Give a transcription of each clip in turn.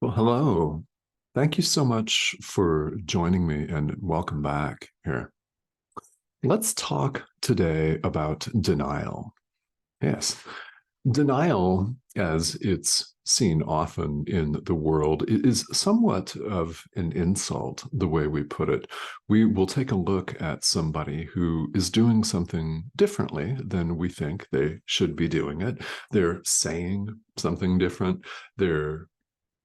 Well, hello. Thank you so much for joining me and welcome back here. Let's talk today about denial. Yes, denial, as it's seen often in the world, is somewhat of an insult, the way we put it. We will take a look at somebody who is doing something differently than we think they should be doing it. They're saying something different. They're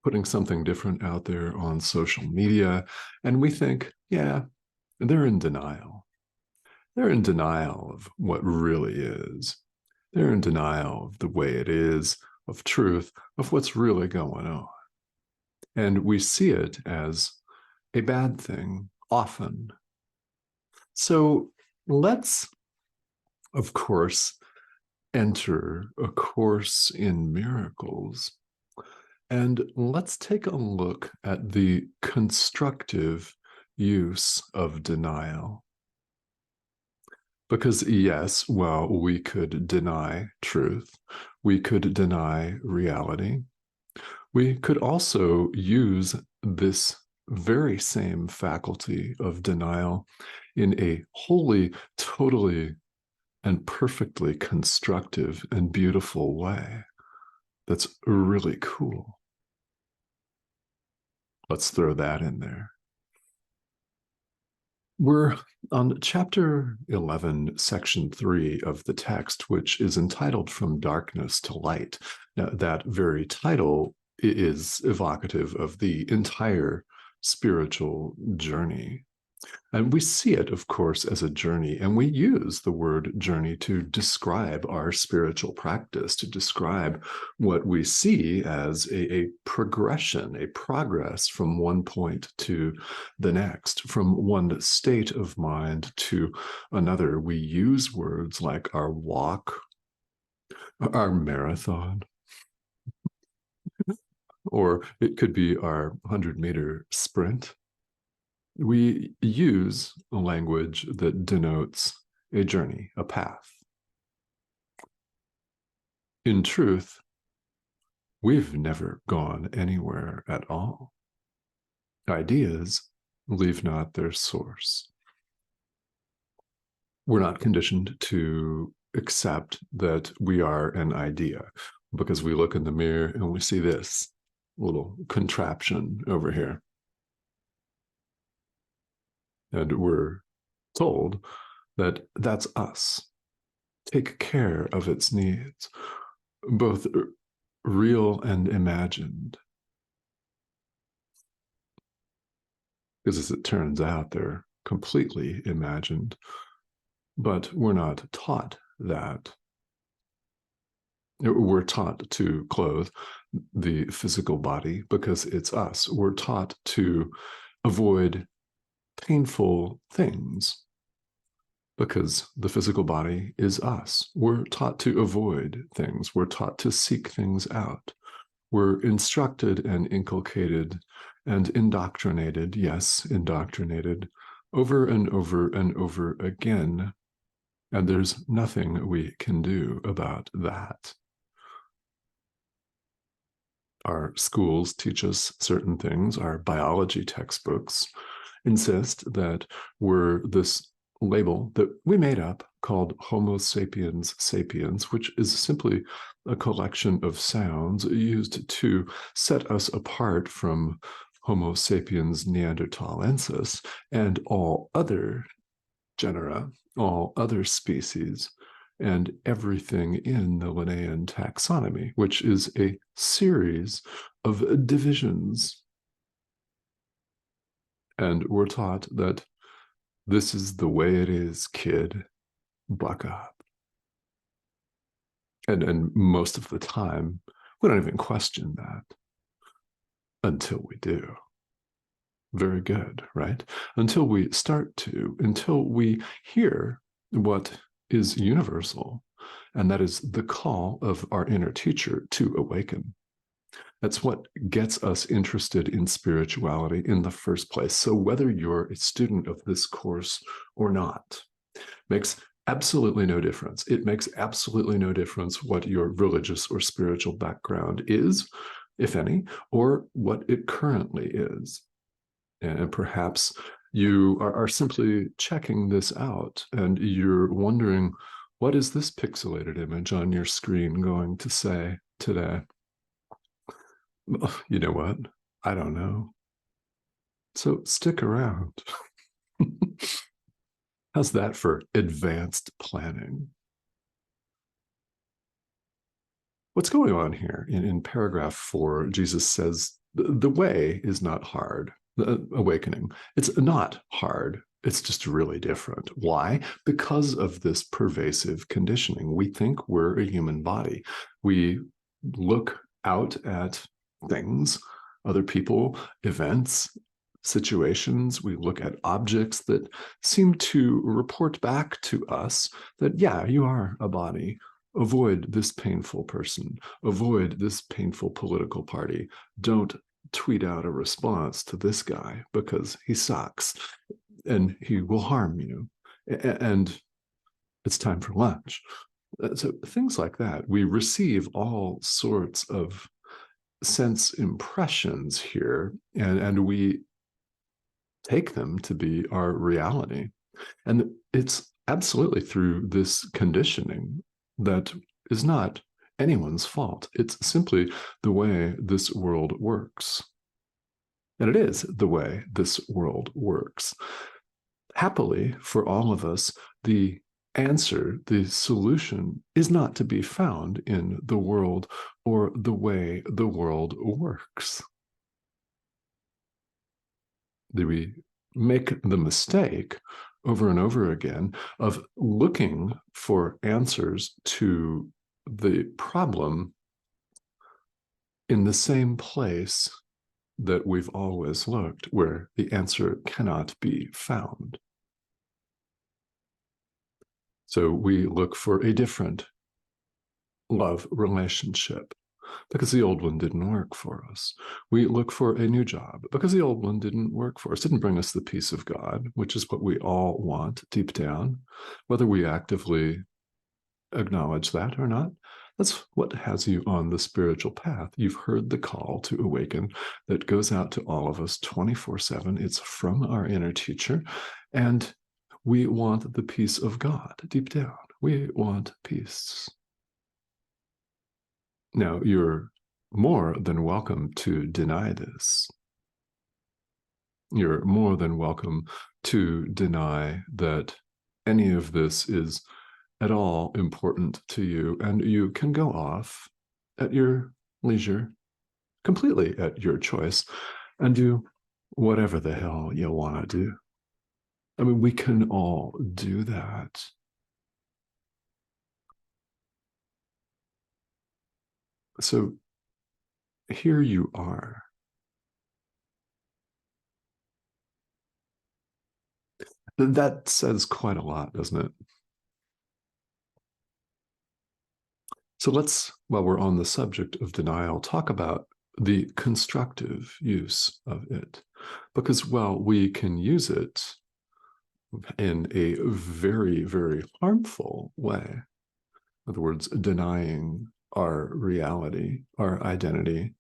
putting something different out there on social media. And we think, yeah, they're in denial. They're in denial of what really is. They're in denial of the way it is, of truth, of what's really going on. And we see it as a bad thing often. So let's, of course, enter A Course in Miracles. And let's take a look at the constructive use of denial. Because, yes, well, we could deny truth, we could deny reality, we could also use this very same faculty of denial in a wholly, totally, and perfectly constructive and beautiful way that's really cool. Let's throw that in there. We're on chapter 11, section 3 of the text, which is entitled From Darkness to Light. Now, that very title is evocative of the entire spiritual journey. And we see it, of course, as a journey, and we use the word journey to describe our spiritual practice, to describe what we see as a progression, a progress from one point to the next, from one state of mind to another. We use words like our walk, our marathon, or it could be our 100-meter sprint. We use a language that denotes a journey, a path. In truth, we've never gone anywhere at all. Ideas leave not their source. We're not conditioned to accept that we are an idea because we look in the mirror and we see this little contraption over here. And we're told that that's us. Take care of its needs, both real and imagined. Because as it turns out, they're completely imagined. But we're not taught that. We're taught to clothe the physical body because it's us. We're taught to avoid painful things because the physical body is us. We're taught to avoid things. We're taught to seek things out. We're instructed and inculcated and indoctrinated, yes, indoctrinated, over and over and over again. And there's nothing we can do about that. Our schools teach us certain things. Our biology textbooks insist that we're this label that we made up called Homo sapiens sapiens, which is simply a collection of sounds used to set us apart from Homo sapiens neanderthalensis and all other genera, all other species, and everything in the Linnaean taxonomy, which is a series of divisions. And we're taught that this is the way it is, kid. Buck up. And most of the time, we don't even question that until we do. Very good, right? Until we start to, until we hear what is universal, and that is the call of our inner teacher to awaken. That's what gets us interested in spirituality in the first place. So whether you're a student of this course or not, makes absolutely no difference. It makes absolutely no difference what your religious or spiritual background is, if any, or what it currently is. And perhaps you are simply checking this out and you're wondering, what is this pixelated image on your screen going to say today? You know what? I don't know. So stick around. How's that for advanced planning? What's going on here? In paragraph 4, Jesus says, the way is not hard. The awakening. It's not hard. It's just really different. Why? Because of this pervasive conditioning. We think we're a human body. We look out at things, other people, events, situations. We look at objects that seem to report back to us that, yeah, you are a body. Avoid this painful person. Avoid this painful political party. Don't tweet out a response to this guy because he sucks and he will harm you. And it's time for lunch. So things like that. We receive all sorts of sense impressions here, and we take them to be our reality. And it's absolutely through this conditioning that is not anyone's fault. It's simply the way this world works. And it is the way this world works. Happily, for all of us, the answer, the solution, is not to be found in the world or the way the world works. We make the mistake over and over again of looking for answers to the problem in the same place that we've always looked, where the answer cannot be found. So we look for a different love relationship because the old one didn't work for us. We look for a new job because the old one didn't work for us, didn't bring us the peace of God, which is what we all want deep down, whether we actively acknowledge that or not. That's what has you on the spiritual path. You've heard the call to awaken that goes out to all of us 24/7. It's from our inner teacher. And we want the peace of God deep down. We want peace. Now, you're more than welcome to deny this. You're more than welcome to deny that any of this is at all important to you, and you can go off at your leisure, completely at your choice, and do whatever the hell you want to do. I mean, we can all do that. So here you are. That says quite a lot, doesn't it? So let's, while we're on the subject of denial, talk about the constructive use of it. Because while we can use it in a very, very harmful way, in other words, denying our reality, our identity,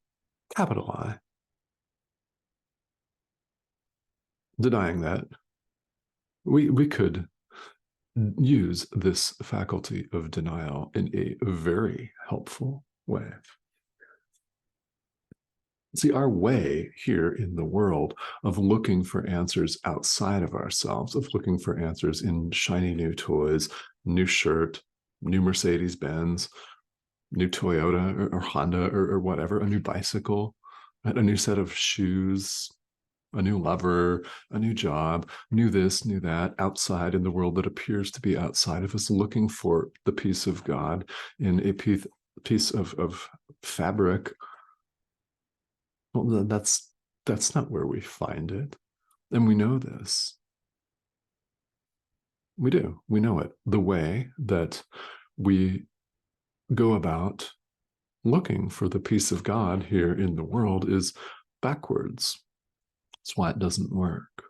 capital I, denying that, we could use this faculty of denial in a very helpful way. See, our way here in the world of looking for answers outside of ourselves, of looking for answers in shiny new toys, new shirt, new Mercedes Benz, new Toyota or Honda or whatever, a new bicycle, a new set of shoes, a new lover, a new job, new this, new that, outside in the world that appears to be outside of us, looking for the peace of God in a piece of fabric. Well, that's not where we find it. And we know this. We do. We know it. The way that we go about looking for the peace of God here in the world is backwards. That's why it doesn't work.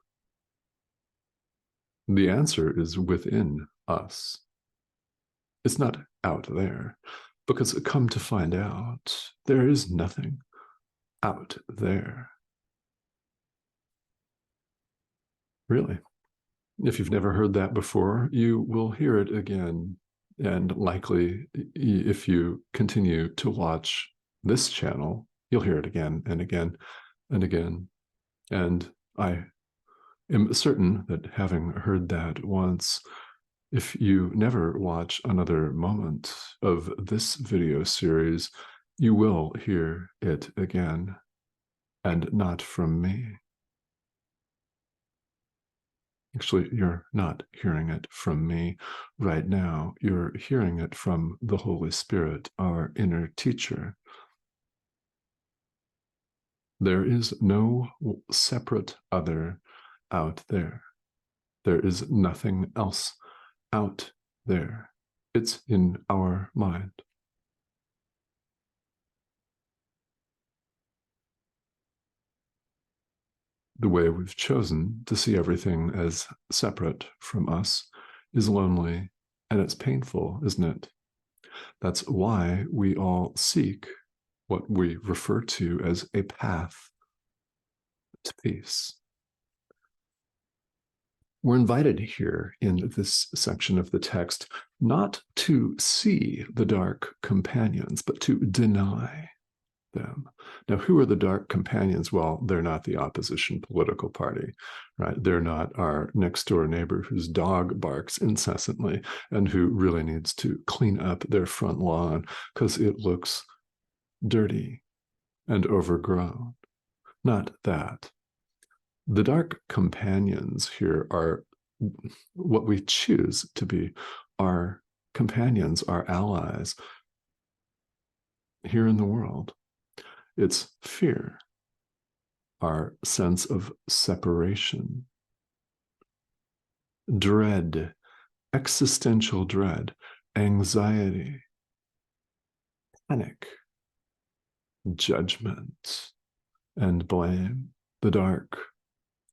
The answer is within us. It's not out there, because come to find out, there is nothing out there. Really. If you've never heard that before, you will hear it again. And likely, if you continue to watch this channel, you'll hear it again and again and again. And I am certain that having heard that once, if you never watch another moment of this video series, you will hear it again, and not from me. Actually, you're not hearing it from me right now. You're hearing it from the Holy Spirit, our inner teacher. There is no separate other out there. There is nothing else out there. It's in our mind. The way we've chosen to see everything as separate from us is lonely, and it's painful, isn't it? That's why we all seek what we refer to as a path to peace. We're invited here in this section of the text not to see the dark companions, but to deny them. Now, who are the dark companions? Well, they're not the opposition political party, right? They're not our next door neighbor whose dog barks incessantly and who really needs to clean up their front lawn because it looks dirty and overgrown. Not that. The dark companions here are what we choose to be our companions, our allies here in the world. It's fear, our sense of separation, dread, existential dread, anxiety, panic, judgment, and blame, the dark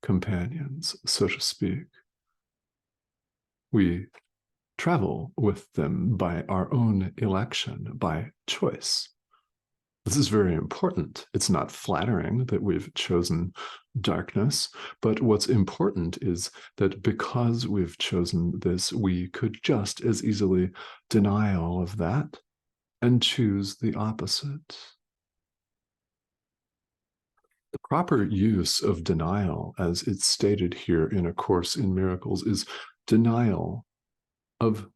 companions, so to speak. We travel with them by our own election, by choice. This is very important. It's not flattering that we've chosen darkness, but what's important is that because we've chosen this, we could just as easily deny all of that and choose the opposite. The proper use of denial, as it's stated here in A Course in Miracles, is denial of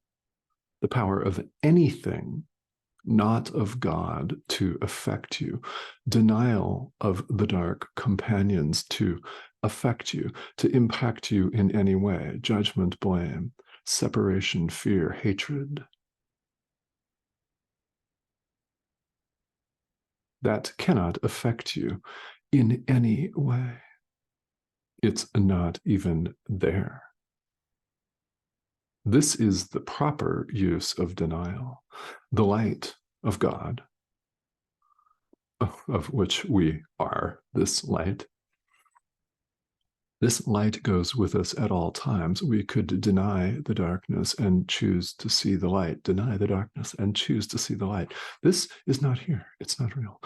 the power of anything not of God to affect you, denial of the dark companions to affect you, to impact you in any way, judgment, blame, separation, fear, hatred. That cannot affect you in any way. It's not even there. This is the proper use of denial. The light of God, of which we are this light. This light goes with us at all times. We could deny the darkness and choose to see the light, deny the darkness and choose to see the light. This is not here. It's not real.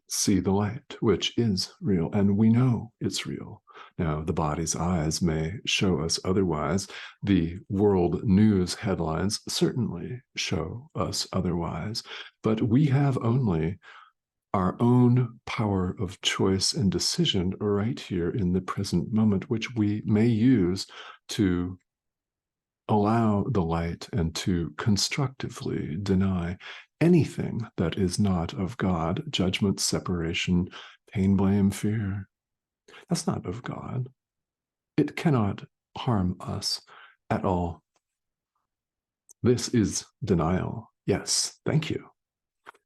See the light, which is real, and we know it's real. Now, the body's eyes may show us otherwise. The world news headlines certainly show us otherwise, but we have only our own power of choice and decision right here in the present moment, which we may use to allow the light and to constructively deny anything that is not of God, judgment, separation, pain, blame, fear. That's not of God. It cannot harm us at all. This is denial. Yes, thank you.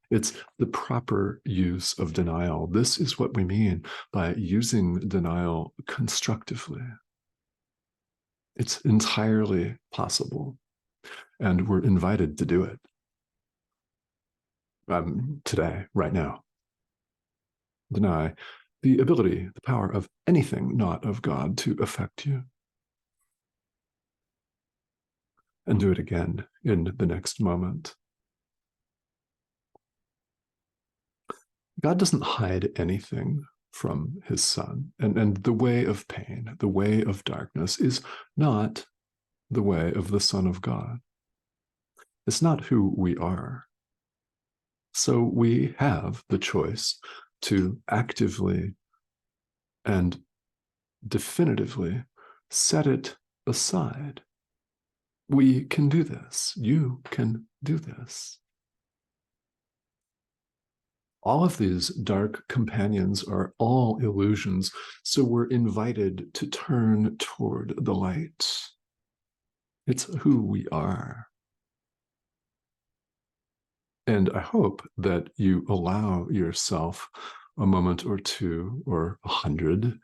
It's the proper use of denial. This is what we mean by using denial constructively. It's entirely possible, and we're invited to do it today, right now. Deny the ability, the power of anything not of God to affect you. And do it again in the next moment. God doesn't hide anything from his son. And the way of pain, the way of darkness is not the way of the Son of God. It's not who we are. So we have the choice to actively and definitively set it aside. We can do this. You can do this. All of these dark companions are all illusions, so we're invited to turn toward the light. It's who we are. And I hope that you allow yourself a moment or two or 100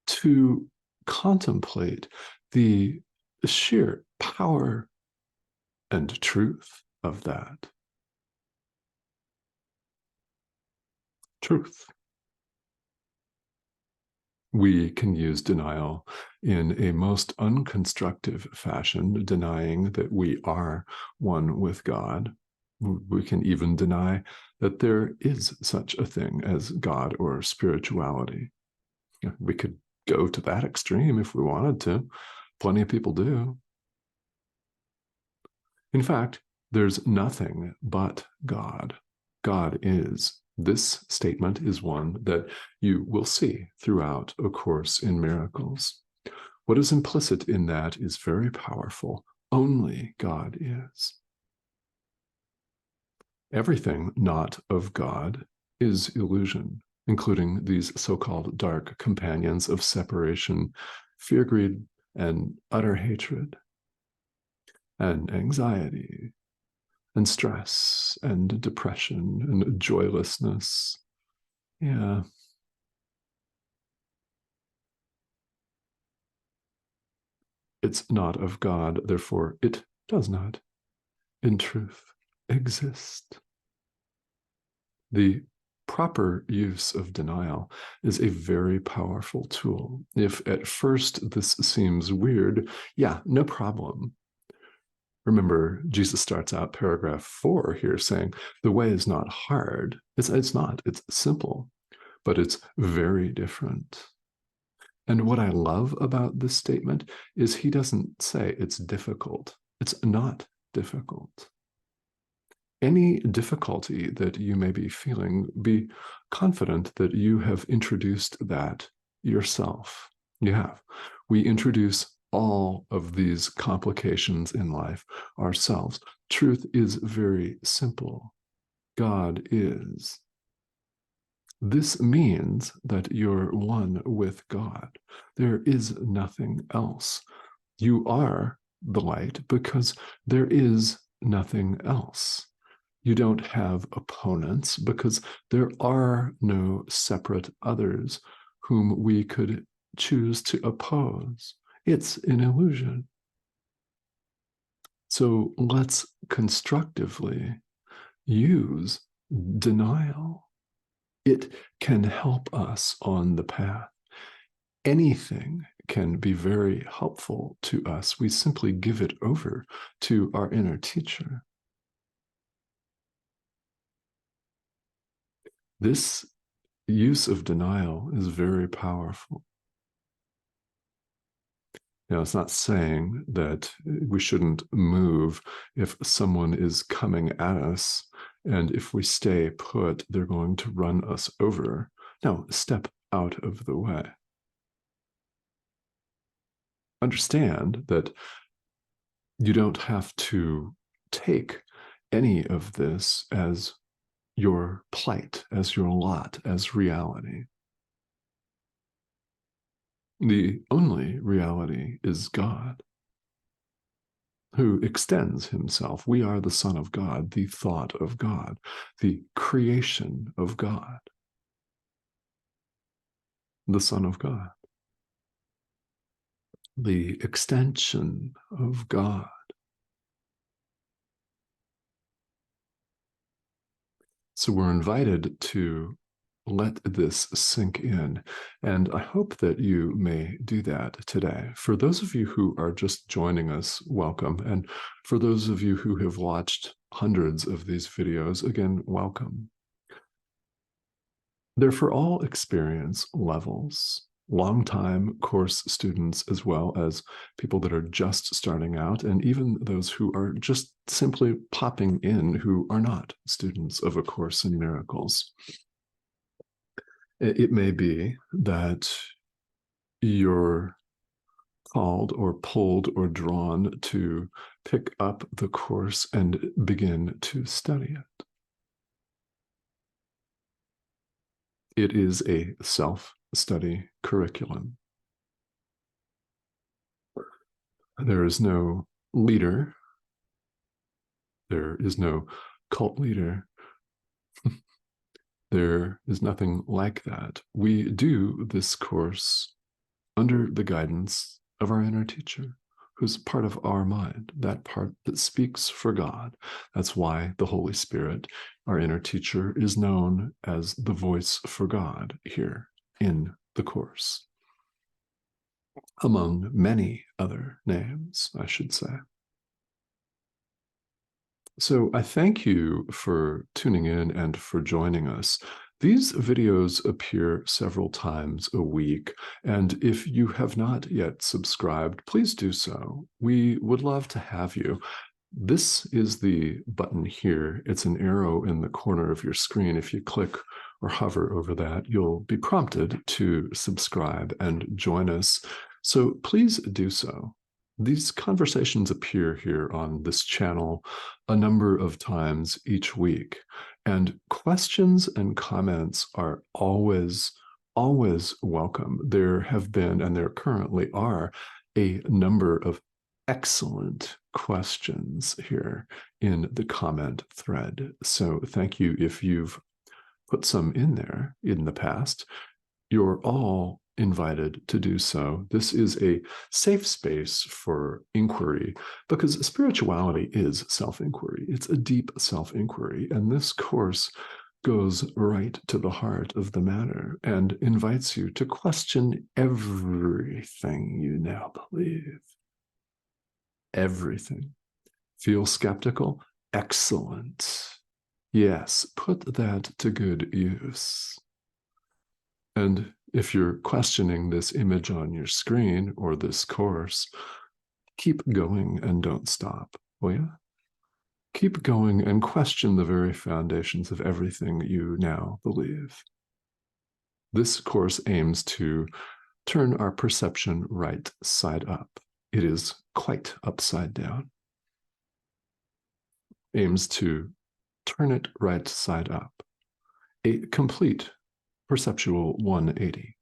to contemplate the sheer power and truth of that. Truth. We can use denial in a most unconstructive fashion, denying that we are one with God. We can even deny that there is such a thing as God or spirituality. We could go to that extreme if we wanted to. Plenty of people do. In fact, there's nothing but God. God is. This statement is one that you will see throughout A Course in Miracles. What is implicit in that is very powerful. Only God is. Everything not of God is illusion, including these so-called dark companions of separation, fear, greed, and utter hatred, and anxiety, and stress, and depression, and joylessness. Yeah. It's not of God, therefore it does not, in truth, exist. The proper use of denial is a very powerful tool. If at first this seems weird, yeah, no problem. Remember, Jesus starts out paragraph 4 here saying, the way is not hard. It's not, it's simple, but it's very different. And what I love about this statement is he doesn't say it's difficult. It's not difficult. Any difficulty that you may be feeling, be confident that you have introduced that yourself. You have. We introduce all of these complications in life ourselves. Truth is very simple. God is. This means that you're one with God. There is nothing else. You are the light because there is nothing else. You don't have opponents because there are no separate others whom we could choose to oppose. It's an illusion. So let's constructively use denial. It can help us on the path. Anything can be very helpful to us. We simply give it over to our inner teacher. This use of denial is very powerful. Now, it's not saying that we shouldn't move if someone is coming at us, and if we stay put, they're going to run us over. No, step out of the way. Understand that you don't have to take any of this as your plight, as your lot, as reality. The only reality is God, who extends himself. We are the Son of God, the thought of God, the creation of God, the Son of God, the extension of God. So we're invited to let this sink in. And I hope that you may do that today. For those of you who are just joining us, welcome. And for those of you who have watched hundreds of these videos, again, welcome. They're for all experience levels, longtime course students, as well as people that are just starting out, and even those who are just simply popping in who are not students of A Course in Miracles. It may be that you're called or pulled or drawn to pick up the course and begin to study it. It is a self-study curriculum. There is no leader. There is no cult leader. There is nothing like that. We do this course under the guidance of our inner teacher, who's part of our mind, that part that speaks for God. That's why the Holy Spirit, our inner teacher, is known as the voice for God here in the course, among many other names, I should say. So I thank you for tuning in and for joining us. These videos appear several times a week, and if you have not yet subscribed, please do so. We would love to have you. This is the button here. It's an arrow in the corner of your screen. If you click or hover over that, you'll be prompted to subscribe and join us. So please do so. These conversations appear here on this channel a number of times each week, and questions and comments are always welcome. There have been, and there currently are, a number of excellent questions here in the comment thread. So thank you if you've put some in there in the past. You're all invited to do so. This is a safe space for inquiry because spirituality is self-inquiry. It's a deep self-inquiry, and this course goes right to the heart of the matter and invites you to question everything you now believe. Everything. Feel skeptical? Excellent. Yes, put that to good use. And if you're questioning this image on your screen or this course, keep going and don't stop, will you? Keep going and question the very foundations of everything you now believe. This course aims to turn our perception right side up. It is quite upside down. Aims to turn it right side up. A complete perceptual 180.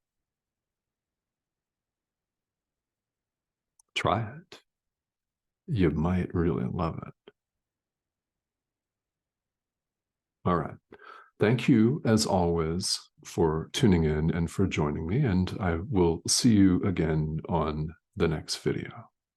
Try it. You might really love it. All right. Thank you, as always, for tuning in and for joining me, and I will see you again on the next video.